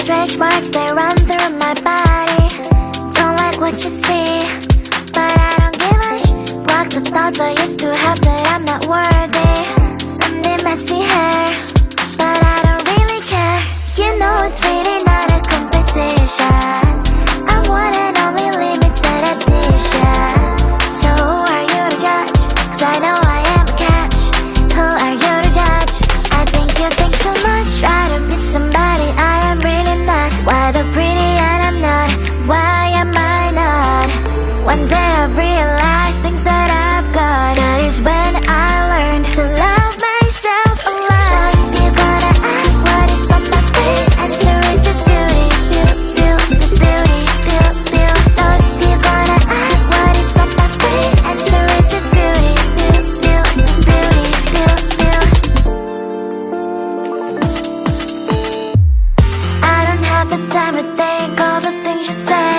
Stretch marks, they run through my body. Don't like what you see, but I don't give a Block the thoughts I used to have that I'm not worthy. Sunday messy hair, but I don't really care. You know it's really not a competition. I want an only limited edition. So who are you to judge? 'Cause I know I am a catch. Who are you to judge? I think you think too much. Try to be somebody I am really not. Why the pretty and I'm not? Why am I not? One day I've realized things that I've got. That is when I learned to love myself a lot. So if you're gonna ask what is on my face, answer is this beauty, beauty, beauty, beauty, beauty. So if you're gonna ask what is on my face, answer is this beauty, beauty, beauty, beauty, beauty. I don't have the time to think all the things you say.